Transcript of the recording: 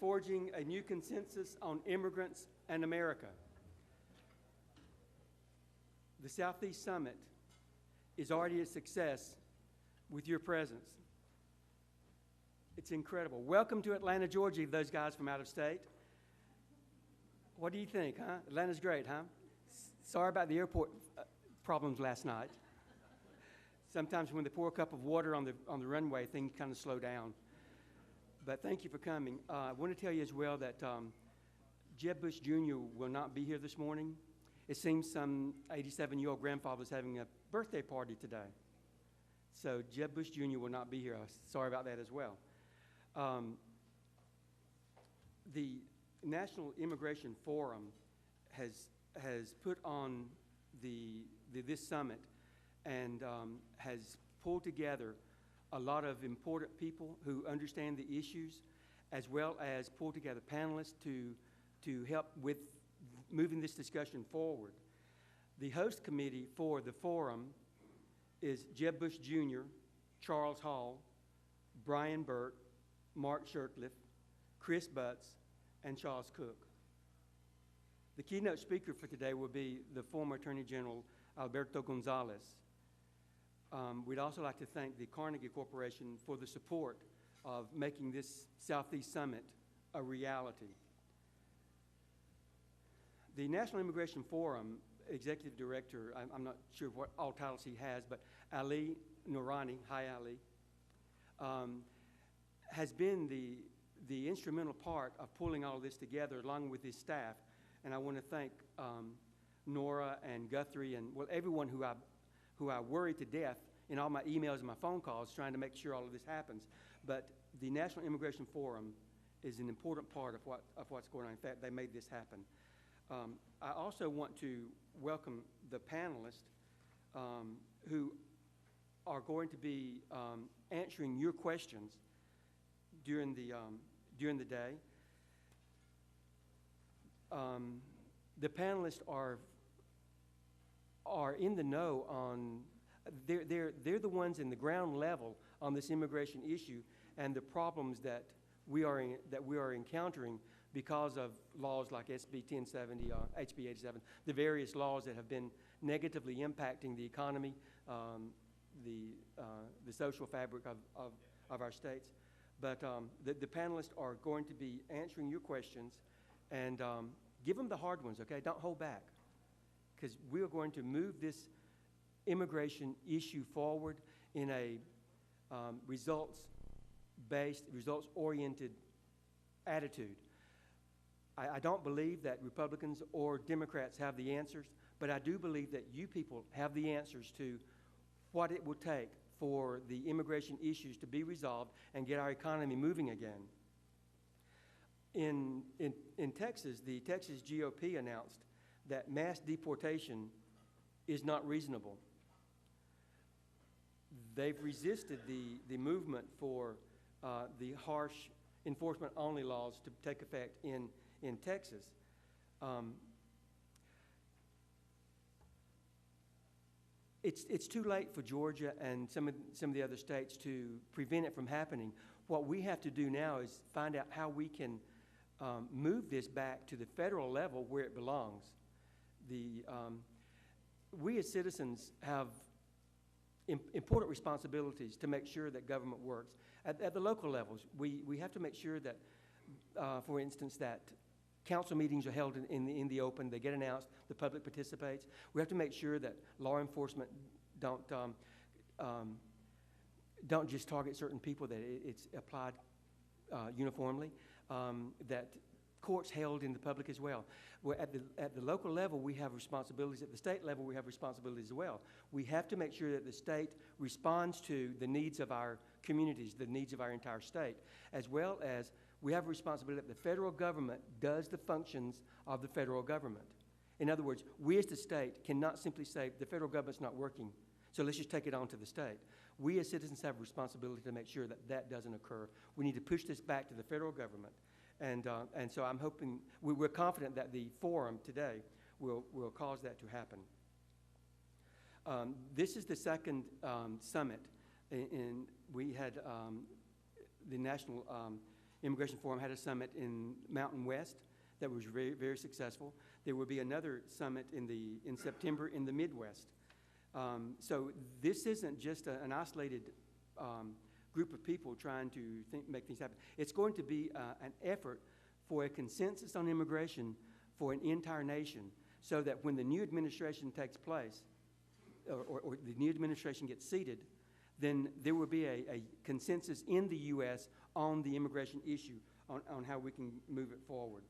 Forging a New Consensus on Immigrants and America. The Southeast Summit is already a success with your presence. It's incredible. Welcome to Atlanta, Georgia, those guys from out of state. What do you think, huh? Atlanta's great, huh? Sorry about the airport problems last night. Sometimes when they pour a cup of water on the runway, things kind of slow down. But thank you for coming. I want to tell you as well that Jeb Bush Jr. will not be here this morning. It seems some 87-year-old grandfather is having a birthday party today. So Jeb Bush Jr. will not be here. Sorry about that as well. The National Immigration Forum has put on this summit and has pulled together a lot of important people who understand the issues, as well as pull together panelists to help with moving this discussion forward. The host committee for the forum is Jeb Bush Jr., Charles Hall, Brian Burt, Mark Shurtleff, Chris Butts, and Charles Cook. The keynote speaker for today will be the former Attorney General Alberto Gonzales. We'd also like to thank the Carnegie Corporation for the support of making this Southeast Summit a reality. The National Immigration Forum Executive Director, I'm not sure what all titles he has, but Ali Noorani, hi Ali, has been the instrumental part of pulling all this together along with his staff. And I want to thank Nora and Guthrie and everyone who I worry to death in all my emails and my phone calls trying to make sure all of this happens. But the National Immigration Forum is an important part of what's going on. In fact, they made this happen. I also want to welcome the panelists who are going to be answering your questions during the day. The panelists are in the know on. They're the ones in the ground level on this immigration issue and the problems that we are encountering because of laws like SB 1070, HB 87, the various laws that have been negatively impacting the economy, the social fabric of our states. But the panelists are going to be answering your questions, and give them the hard ones, okay? Don't hold back, because we are going to move this immigration issue forward in a results-based, results-oriented attitude. I don't believe that Republicans or Democrats have the answers, but I do believe that you people have the answers to what it will take for the immigration issues to be resolved and get our economy moving again. In Texas, the Texas GOP announced that mass deportation is not reasonable. They've resisted the movement for the harsh enforcement-only laws to take effect in Texas. It's too late for Georgia and some of the other states to prevent it from happening. What we have to do now is find out how we can move this back to the federal level where it belongs. We as citizens have important responsibilities to make sure that government works. At the local levels, we have to make sure that, for instance, that council meetings are held in the open, they get announced, the public participates. We have to make sure that law enforcement don't just target certain people, that it's applied uniformly, that courts held in the public as well. At the local level, we have responsibilities. At the state level, we have responsibilities as well. We have to make sure that the state responds to the needs of our communities, the needs of our entire state, as well as we have a responsibility that the federal government does the functions of the federal government. In other words, we as the state cannot simply say the federal government's not working, so let's just take it on to the state. We as citizens have a responsibility to make sure that that doesn't occur. We need to push this back to the federal government. And so I'm hoping, we're confident that the forum today will cause that to happen. This is the second summit. We had the National Immigration Forum had a summit in Mountain West that was very, very successful. There will be another summit in September in the Midwest. So this isn't just an isolated group of people trying to make things happen. It's going to be an effort for a consensus on immigration for an entire nation, so that when the new administration takes place, or the new administration gets seated, then there will be a consensus in the U.S. on the immigration issue, on how we can move it forward.